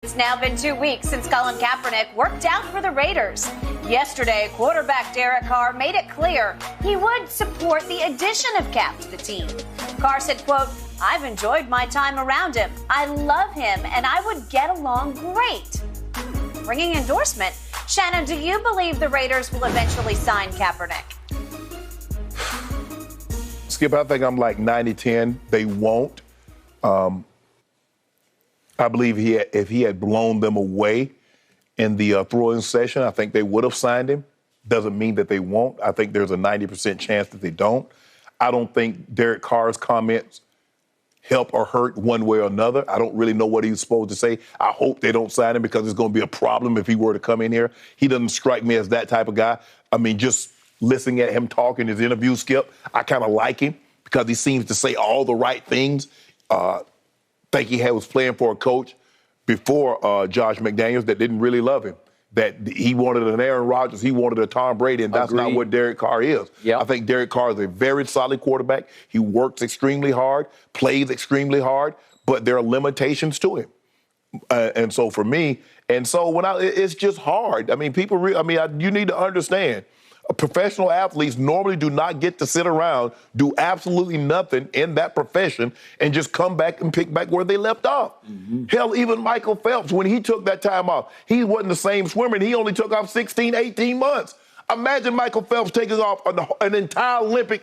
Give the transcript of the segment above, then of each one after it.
It's now been 2 weeks since Colin Kaepernick worked out for the Raiders. Yesterday, quarterback Derek Carr made it clear he would support the addition of Cap to the team. Carr said, quote, "I've enjoyed my time around him. I love him, and I would get along great." Bringing endorsement. Shannon, do you believe the Raiders will eventually sign Kaepernick? Skip, I think I'm like 90-10. They won't. I believe if he had blown them away in the throwing session, I think they would have signed him. Doesn't mean that they won't. I think there's a 90% chance that they don't. I don't think Derek Carr's comments help or hurt one way or another. I don't really know what he's supposed to say. I hope they don't sign him because it's going to be a problem if he were to come in here. He doesn't strike me as that type of guy. I mean, just listening at him talk in his interview, Skip, I kind of like him because he seems to say all the right things. Think he was playing for a coach before Josh McDaniels that didn't really love him, that he wanted an Aaron Rodgers, he wanted a Tom Brady, and that's not what Derek Carr is. Yep. I think Derek Carr is a very solid quarterback. He works extremely hard, plays extremely hard, but there are limitations to him. And so for me, it's just hard. I mean, you need to understand. Professional athletes normally do not get to sit around, do absolutely nothing in that profession, and just come back and pick back where they left off. Mm-hmm. Hell, even Michael Phelps, when he took that time off, he wasn't the same swimmer, and he only took off 16, 18 months. Imagine Michael Phelps taking off an entire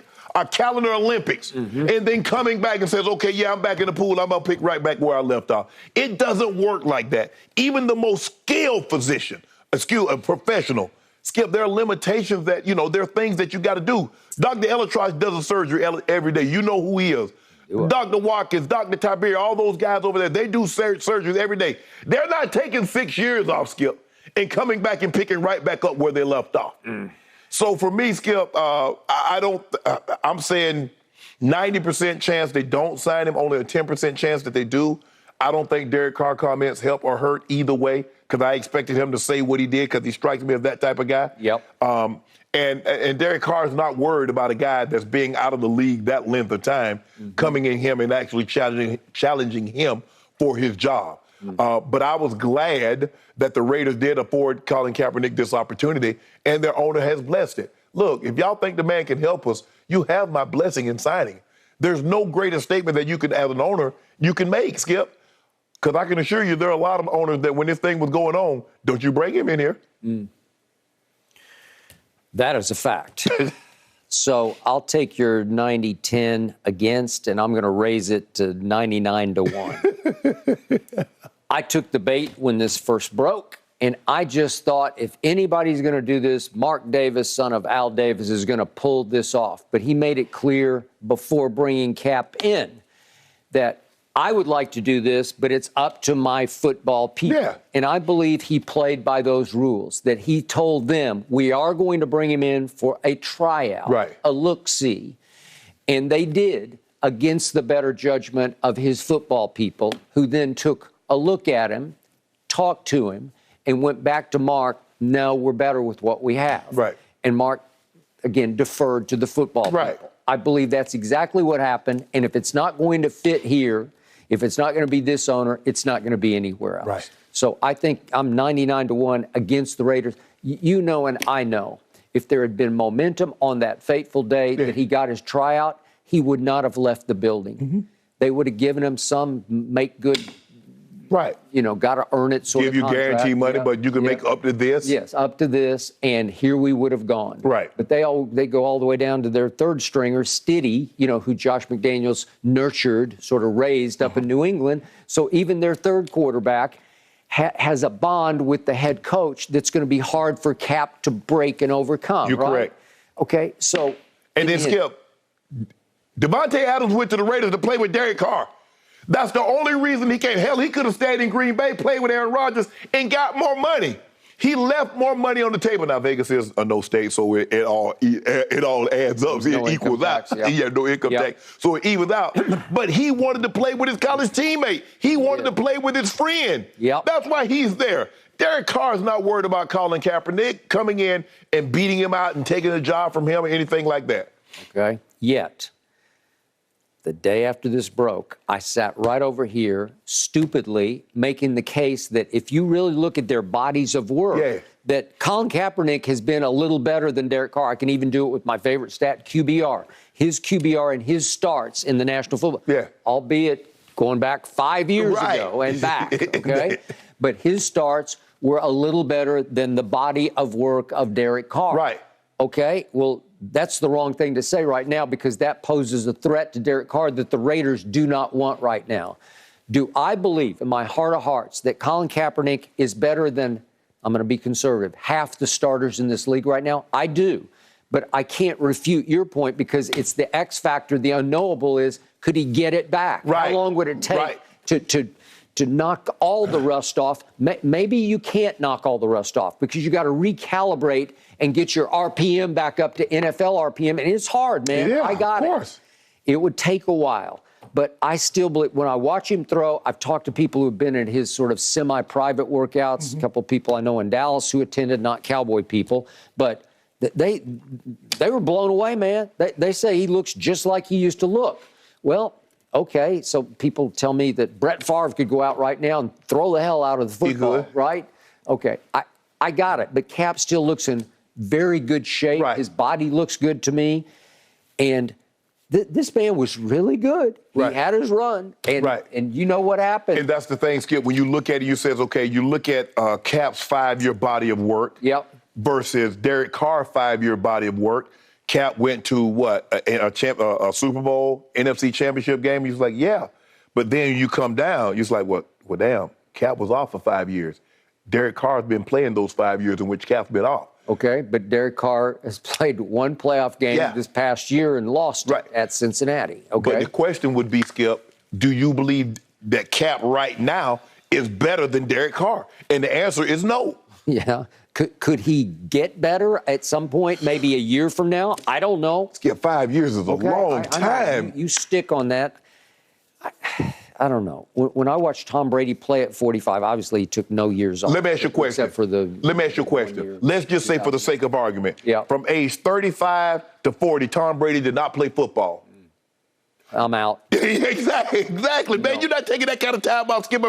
calendar Olympics, and then coming back and says, okay, yeah, I'm back in the pool. I'm going to pick right back where I left off. It doesn't work like that. Even the most skilled physician, a professional, Skip, there are limitations that, there are things that you got to do. Dr. Elatrosh does a surgery every day. You know who he is. Dr. Watkins, Dr. Tiberia, all those guys over there, they do surgeries every day. They're not taking 6 years off, Skip, and coming back and picking right back up where they left off. So for me, Skip, I'm saying 90% chance they don't sign him, only a 10% chance that they do. I don't think Derek Carr comments help or hurt either way because I expected him to say what he did because he strikes me as that type of guy. Yep. And Derek Carr is not worried about a guy that's being out of the league that length of time coming in him and actually challenging him for his job. But I was glad that the Raiders did afford Colin Kaepernick this opportunity, and their owner has blessed it. Look, if y'all think the man can help us, you have my blessing in signing. There's no greater statement that you can, as an owner, you can make, Skip. Because I can assure you there are a lot of owners that when this thing was going on, don't you bring him in here. That is a fact. So I'll take your 90-10 against, and I'm going to raise it to 99-1. I took the bait when this first broke, and I just thought if anybody's going to do this, Mark Davis, son of Al Davis, is going to pull this off. But he made it clear before bringing Cap in that I would like to do this, but it's up to my football people. Yeah. And I believe he played by those rules, that he told them, we are going to bring him in for a tryout, a look-see. And they did, against the better judgment of his football people, who then took a look at him, talked to him, and went back to Mark, no, we're better with what we have. Right. And Mark, again, deferred to the football people. I believe that's exactly what happened. And if it's not going to fit here, if it's not going to be this owner, it's not going to be anywhere else. Right. So I think I'm 99-1 against the Raiders. You know and I know if there had been momentum on that fateful day that he got his tryout, he would not have left the building. They would have given him some make good, got to earn it sort of give you guarantee money, but you can make up to this? Yes, up to this, and here we would have gone. Right. But they go all the way down to their third stringer, Stiddy, who Josh McDaniels nurtured, sort of raised up in New England. So even their third quarterback has a bond with the head coach that's going to be hard for Cap to break and overcome. You're correct. Okay, so... And then, Skip, Devontae Adams went to the Raiders to play with Derek Carr. That's the only reason he came. Hell, he could have stayed in Green Bay, played with Aaron Rodgers, and got more money. He left more money on the table. Now, Vegas is a no state, so it all adds up. It equals out. No income tax. So it evens out. But he wanted to play with his college teammate. He wanted to play with his friend. That's why he's there. Derek Carr is not worried about Colin Kaepernick coming in and beating him out and taking a job from him or anything like that. Okay. Yet. the day after this broke, I sat right over here, stupidly making the case that if you really look at their bodies of work, that Colin Kaepernick has been a little better than Derek Carr. I can even do it with my favorite stat, QBR. His QBR and his starts in the National Football, albeit going back 5 years ago and back, okay? But his starts were a little better than the body of work of Derek Carr. Right. Okay, well, that's the wrong thing to say right now because that poses a threat to Derek Carr that the Raiders do not want right now. Do I believe in my heart of hearts that Colin Kaepernick is better than, I'm going to be conservative, half the starters in this league right now? I do. But I can't refute your point because it's the X factor. The unknowable is, could he get it back? Right. How long would it take to knock all the rust off? Maybe you can't knock all the rust off because you got to recalibrate and get your RPM back up to NFL RPM. And it's hard, man. Yeah, I got of course. It would take a while. But I still believe, when I watch him throw, I've talked to people who have been in his sort of semi-private workouts, a couple of people I know in Dallas who attended, not Cowboy people, but they were blown away, man. They say he looks just like he used to look. Well, okay, so people tell me that Brett Favre could go out right now and throw the hell out of the football, right? Okay, I got it. But Cap still looks in very good shape. Right. His body looks good to me. And this man was really good. He had his run. And you know what happened. And that's the thing, Skip. When you look at it, you says, okay, you look at Cap's 5-year body of work versus Derek Carr's 5-year body of work. Cap went to what, a Super Bowl, NFC Championship game? He was like, yeah. But then you come down, you're like, well, damn, Cap was off for 5 years. Derek Carr's been playing those 5 years in which Cap's been off. Okay, but Derek Carr has played one playoff game this past year and lost it at Cincinnati. Okay. But the question would be, Skip, do you believe that Cap right now is better than Derek Carr? And the answer is no. Yeah. Could he get better at some point, maybe a year from now? I don't know. Skip, 5 years is a long time. You stick on that. I don't know. When I watched Tom Brady play at 45, obviously he took no years off. Let me ask you a question. Except for Let me ask you a question. Let's just say, for the sake of argument, from age 35 to 40, Tom Brady did not play football. I'm out. Exactly, man. No. You're not taking that kind of time out, Skip.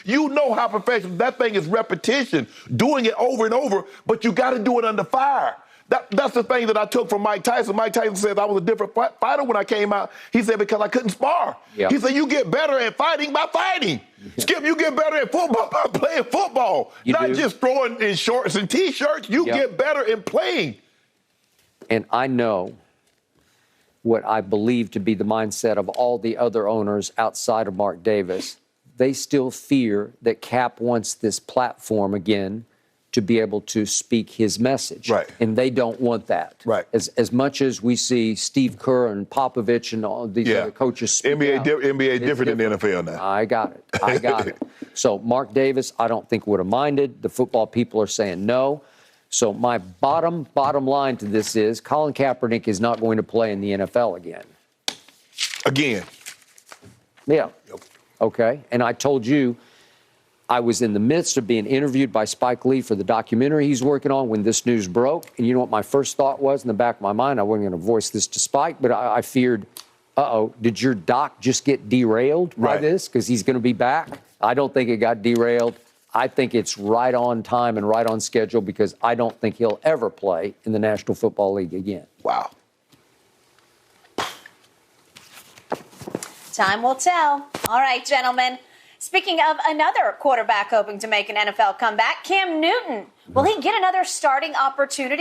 You know how professional that thing is. Repetition, doing it over and over, but you got to do it under fire. That's the thing that I took from Mike Tyson. Mike Tyson said I was a different fighter when I came out. He said because I couldn't spar. Yep. He said you get better at fighting by fighting. Skip, you get better at football by playing football. Not just throwing in shorts and T-shirts. You get better in playing. And I know what I believe to be the mindset of all the other owners outside of Mark Davis. They still fear that Cap wants this platform again to be able to speak his message. Right. And they don't want that. Right. As much as we see Steve Kerr and Popovich and all these other coaches speak NBA different than the NFL now. I got it. So Mark Davis, I don't think would have minded. The football people are saying no. So my bottom line to this is Colin Kaepernick is not going to play in the NFL again. Again. Yeah. Okay. And I told you, I was in the midst of being interviewed by Spike Lee for the documentary he's working on when this news broke. And you know what my first thought was in the back of my mind? I wasn't going to voice this to Spike, but I feared, did your doc just get derailed by this? Because he's going to be back. I don't think it got derailed. I think it's right on time and right on schedule because I don't think he'll ever play in the National Football League again. Wow. Time will tell. All right, gentlemen. Speaking of another quarterback hoping to make an NFL comeback, Cam Newton. Will he get another starting opportunity?